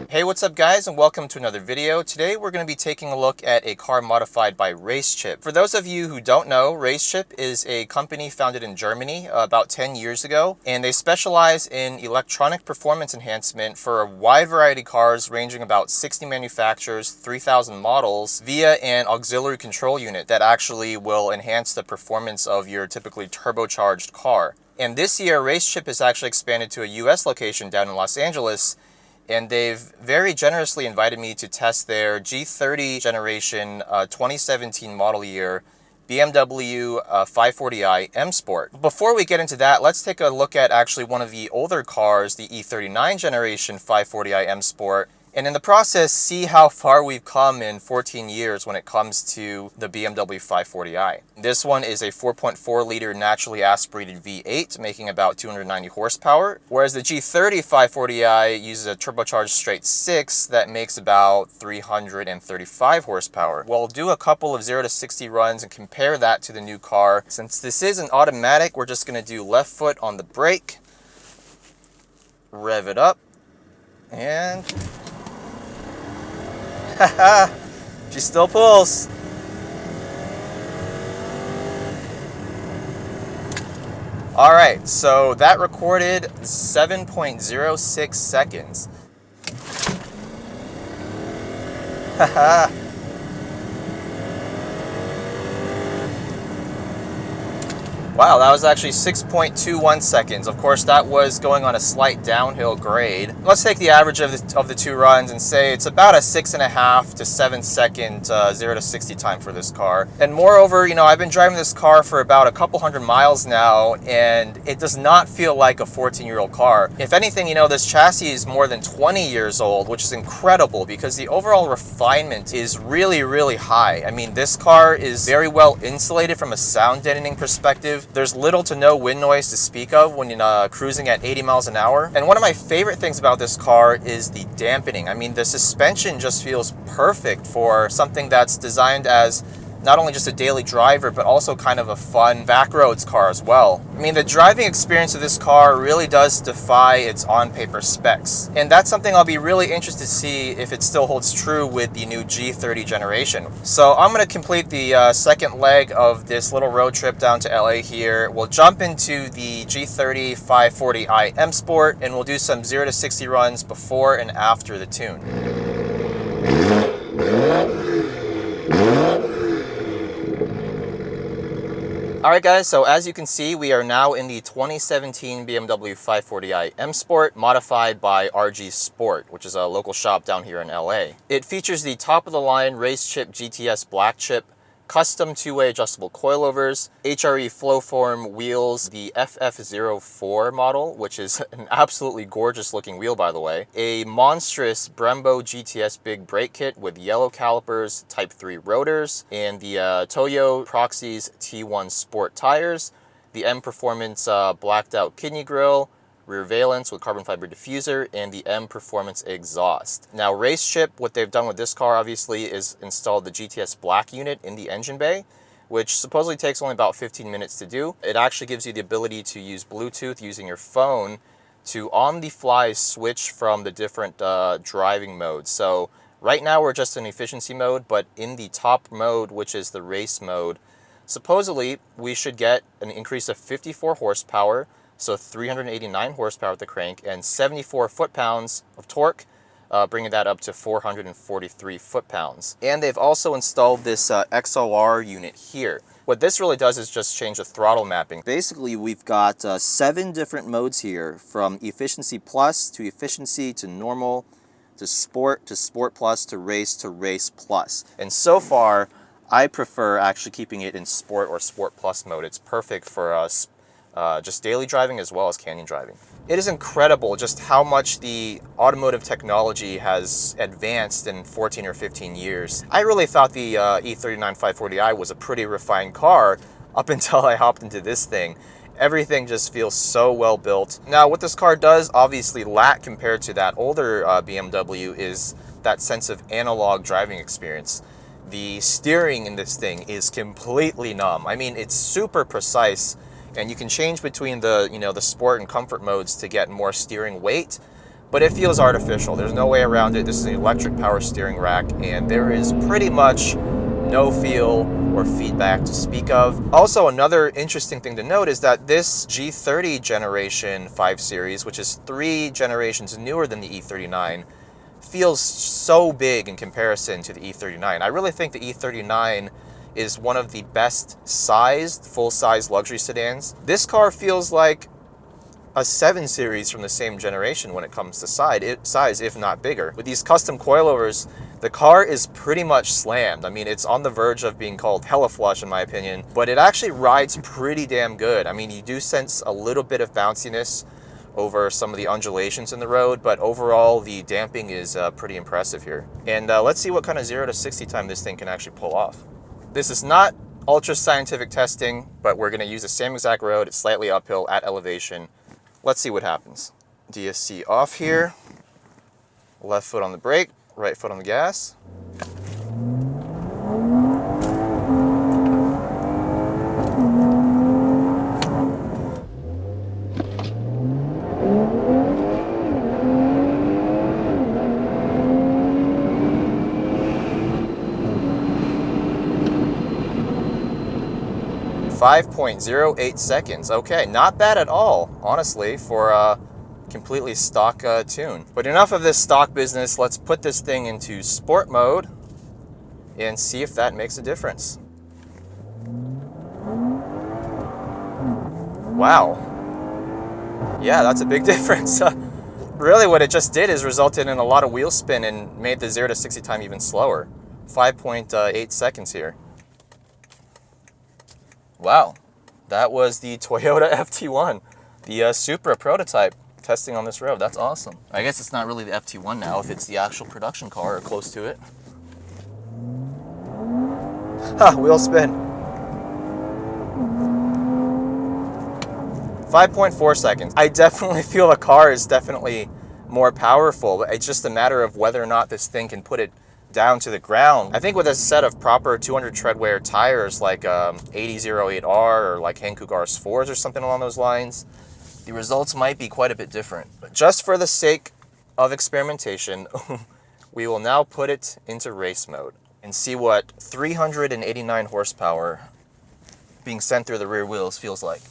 Hey, what's up guys, and welcome to another video. Today we're going to be taking a look at a car modified by RaceChip. For those of you who don't know, RaceChip is a company founded in Germany about 10 years ago, and they specialize in electronic performance enhancement for a wide variety of cars ranging about 60 manufacturers, 3,000 models, via an auxiliary control unit that actually will enhance the performance of your typically turbocharged car. And this year, RaceChip has actually expanded to a US location down in Los Angeles, and they've very generously invited me to test their G30 generation 2017 model year BMW 540i M Sport. Before we get into that, let's take a look at actually one of the older cars, the E39 generation 540i M Sport, and in the process see how far we've come in 14 years when it comes to the BMW 540i. This one is a 4.4 liter naturally aspirated V8 making about 290 horsepower, whereas the G30 540i uses a turbocharged straight 6 that makes about 335 horsepower. We'll do a couple of 0 to 60 runs and compare that to the new car. Since this is an automatic, we're just going to do left foot on the brake, rev it up, and haha, she still pulls. All right, so that recorded 7.06 seconds. Haha. Wow, that was actually 6.21 seconds. Of course, that was going on a slight downhill grade. Let's take the average of the two runs and say it's about a 6.5 to 7 second 0 to 60 time for this car. And moreover, you know, I've been driving this car for about a couple hundred miles now, and it does not feel like a 14-year-old car. If anything, you know, this chassis is more than 20 years old, which is incredible because the overall refinement is really, really high. I mean, this car is very well insulated from a sound deadening perspective. There's little to no wind noise to speak of when you're cruising at 80 miles an hour. And one of my favorite things about this car is the dampening. I mean, the suspension just feels perfect for something that's designed as not only just a daily driver, but also kind of a fun backroads car as well. I mean, the driving experience of this car really does defy its on-paper specs. And that's something I'll be really interested to see if it still holds true with the new G30 generation. So I'm gonna complete the second leg of this little road trip down to LA here. We'll jump into the G30 540i M Sport, and we'll do some 0 to 60 runs before and after the tune. Alright guys, so as you can see, we are now in the 2017 BMW 540i M Sport, modified by RG Sport, which is a local shop down here in LA. It features the top-of-the-line RaceChip GTS Black chip, custom two-way adjustable coilovers, HRE Flowform wheels, the FF04 model, which is an absolutely gorgeous looking wheel by the way, a monstrous Brembo GTS big brake kit with yellow calipers, Type 3 rotors, and the Toyo Proxys T1 Sport tires, the M Performance blacked out kidney grille, rear valence with carbon fiber diffuser, and the M Performance exhaust. Now RaceChip, what they've done with this car obviously is installed the GTS Black unit in the engine bay, which supposedly takes only about 15 minutes to do. It actually gives you the ability to use Bluetooth using your phone to on the fly switch from the different driving modes. So right now we're just in efficiency mode, but in the top mode, which is the race mode, supposedly we should get an increase of 54 horsepower, so 389 horsepower at the crank, and 74 foot-pounds of torque, bringing that up to 443 foot-pounds. And they've also installed this XLR unit here. What this really does is just change the throttle mapping. Basically, we've got 7 different modes here, from Efficiency Plus to Efficiency to Normal to Sport Plus to Race Plus. And so far, I prefer actually keeping it in Sport or Sport Plus mode. It's perfect for us. Just daily driving as well as canyon driving. It is incredible just how much the automotive technology has advanced in 14 or 15 years. I really thought the E39 540i was a pretty refined car up until I hopped into this thing. Everything just feels so well built. Now, what this car does obviously lack compared to that older BMW is that sense of analog driving experience. the steering in this thing is completely numb. I mean, it's super precise, and you can change between the, the sport and comfort modes to get more steering weight, but it feels artificial. There's no way around it. This is an electric power steering rack, and there is pretty much no feel or feedback to speak of. Also, another interesting thing to note is that this G30 Generation 5 Series, which is 3 generations newer than the E39, feels so big in comparison to the E39. I really think the E39 is one of the best sized, full-size luxury sedans. This car feels like a 7 Series from the same generation when it comes to size, if not bigger. With these custom coilovers, the car is pretty much slammed. I mean, it's on the verge of being called hella flush in my opinion, but it actually rides pretty damn good. I mean, you do sense a little bit of bounciness over some of the undulations in the road, but overall the damping is pretty impressive here. And let's see what kind of 0 to 60 time this thing can actually pull off. This is not ultra scientific testing, but we're gonna use the same exact road. It's slightly uphill at elevation. Let's see what happens. DSC off here. Left foot on the brake, right foot on the gas. .08 seconds. Okay, not bad at all, honestly, for a completely stock tune. But enough of this stock business. Let's put this thing into sport mode and see if that makes a difference. Wow. Yeah, that's a big difference. Really, what it just did is resulted in a lot of wheel spin and made the 0 to 60 time even slower. 5.8 seconds here. Wow, that was the Toyota FT1, the Supra prototype testing on this road. That's awesome. I guess it's not really the FT1 now if it's the actual production car or close to it. Ha, wheel spin. 5.4 seconds. I definitely feel the car is definitely more powerful, but it's just a matter of whether or not this thing can put it down to the ground. I think with a set of proper 200 tread wear tires like 8008R or like Hankook RS4s or something along those lines, the results might be quite a bit different. But just for the sake of experimentation, we will now put it into race mode and see what 389 horsepower being sent through the rear wheels feels like.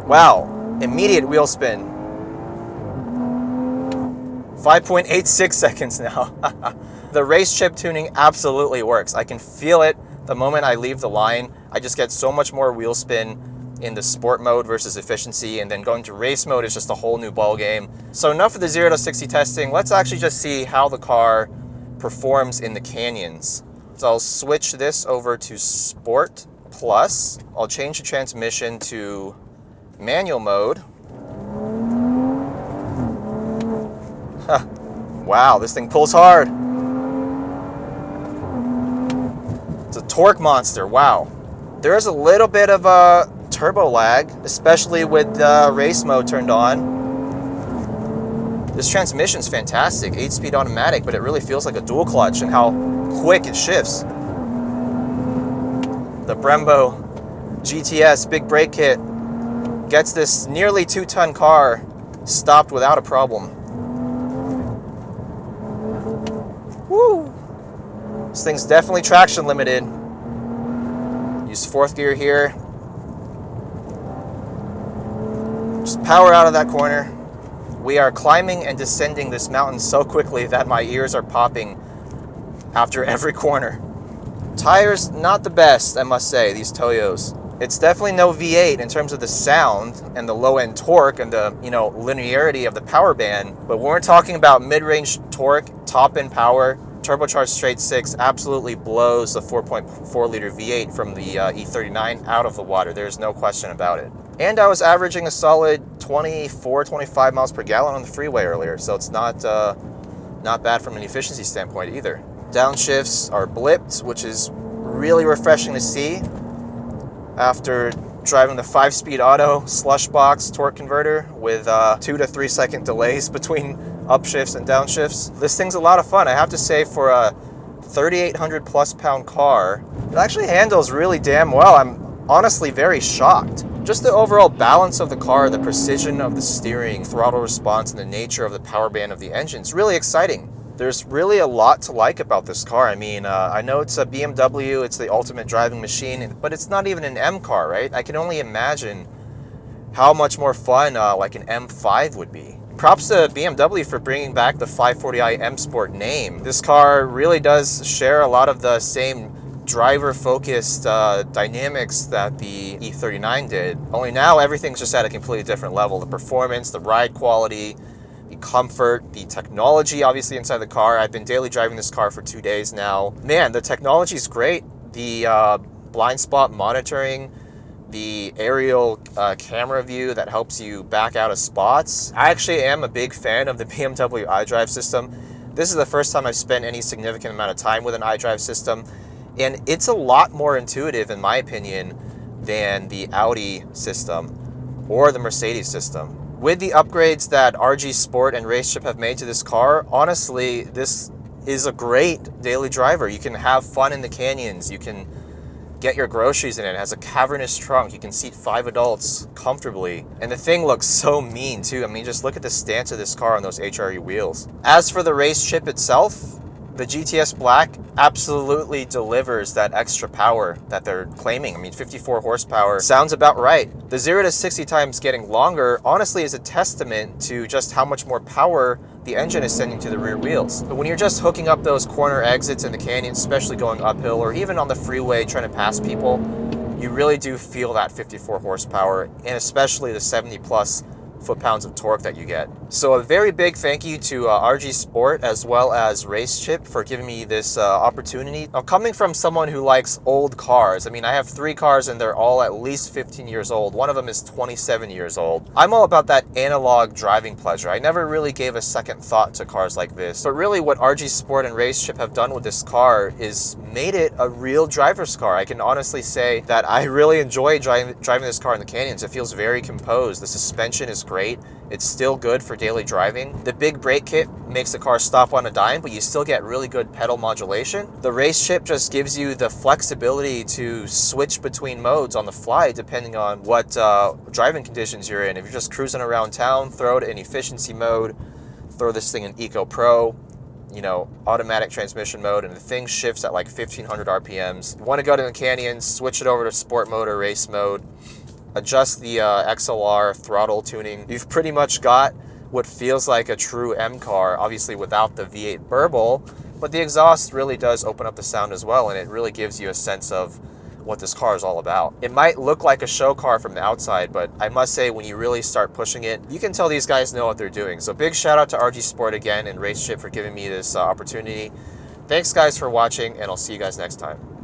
Wow, immediate wheel spin. 5.86 seconds now. The RaceChip tuning absolutely works. I can feel it the moment I leave the line. I just get so much more wheel spin in the sport mode versus efficiency, and then going to race mode is just a whole new ball game. So enough of the 0 to 60 testing. Let's actually just see how the car performs in the canyons. So I'll switch this over to Sport Plus. I'll change the transmission to manual mode. Wow, this thing pulls hard. It's a torque monster, wow. There is a little bit of a turbo lag, especially with race mode turned on. This transmission's fantastic, 8-speed automatic, but it really feels like a dual clutch and how quick it shifts. The Brembo GTS big brake kit gets this nearly 2-ton car stopped without a problem. Woo! This thing's definitely traction limited. Use 4th gear here. Just power out of that corner. We are climbing and descending this mountain so quickly that my ears are popping after every corner. Tires, not the best, I must say, these Toyos. It's definitely no V8 in terms of the sound and the low-end torque and the, linearity of the power band. But when we're talking about mid-range torque, top-end power, turbocharged straight 6 absolutely blows the 4.4 liter V8 from the E39 out of the water. There's no question about it. And I was averaging a solid 24, 25 miles per gallon on the freeway earlier, so it's not bad from an efficiency standpoint either. Downshifts are blipped, which is really refreshing to see after driving the 5-speed auto slush box torque converter with 2 to 3 second delays between upshifts and downshifts. This thing's a lot of fun. I have to say, for a 3,800 plus pound car, it actually handles really damn well. I'm honestly very shocked. Just the overall balance of the car, the precision of the steering, throttle response, and the nature of the power band of the engine is really exciting. There's really a lot to like about this car. I mean, I know it's a BMW, it's the ultimate driving machine, but it's not even an M car, right? I can only imagine how much more fun like an M5 would be. Props to BMW for bringing back the 540i M Sport name. This car really does share a lot of the same driver-focused dynamics that the E39 did. Only now everything's just at a completely different level. The performance, the ride quality, the comfort, the technology obviously inside the car. I've been daily driving this car for 2 days now. Man, the technology is great. The blind spot monitoring, the aerial camera view that helps you back out of spots. I actually am a big fan of the BMW iDrive system. This is the first time I've spent any significant amount of time with an iDrive system, and it's a lot more intuitive, in my opinion, than the Audi system or the Mercedes system. With the upgrades that RG Sport and RaceChip have made to this car, honestly, this is a great daily driver. You can have fun in the canyons. You can get your groceries in it. It has a cavernous trunk. You can seat 5 adults comfortably. And the thing looks so mean too. I mean, just look at the stance of this car on those HRE wheels. As for the RaceChip itself, the GTS Black absolutely delivers that extra power that they're claiming. I mean, 54 horsepower sounds about right. The 0 to 60 times getting longer honestly is a testament to just how much more power the engine is sending to the rear wheels. But when you're just hooking up those corner exits in the canyon, especially going uphill or even on the freeway trying to pass people, you really do feel that 54 horsepower and especially the 70 plus foot-pounds of torque that you get. So a very big thank you to RG Sport as well as RaceChip for giving me this opportunity. Now, coming from someone who likes old cars, I mean, I have 3 cars and they're all at least 15 years old. One of them is 27 years old. I'm all about that analog driving pleasure. I never really gave a second thought to cars like this. But really what RG Sport and RaceChip have done with this car is made it a real driver's car. I can honestly say that I really enjoy driving this car in the canyons. It feels very composed. The suspension is great. It's still good for daily driving. The big brake kit makes the car stop on a dime, but you still get really good pedal modulation. The RaceChip just gives you the flexibility to switch between modes on the fly depending on what driving conditions you're in. If you're just cruising around town, throw it in efficiency mode, throw this thing in Eco Pro, you know, automatic transmission mode, and the thing shifts at like 1500 RPMs. You want to go to the canyons, switch it over to sport mode or race mode, adjust the XLR throttle tuning. You've pretty much got what feels like a true M car, obviously without the V8 burble, but the exhaust really does open up the sound as well, and it really gives you a sense of what this car is all about. It might look like a show car from the outside, but I must say when you really start pushing it, you can tell these guys know what they're doing. So big shout out to RG Sport again and RaceChip for giving me this opportunity. Thanks guys for watching, and I'll see you guys next time.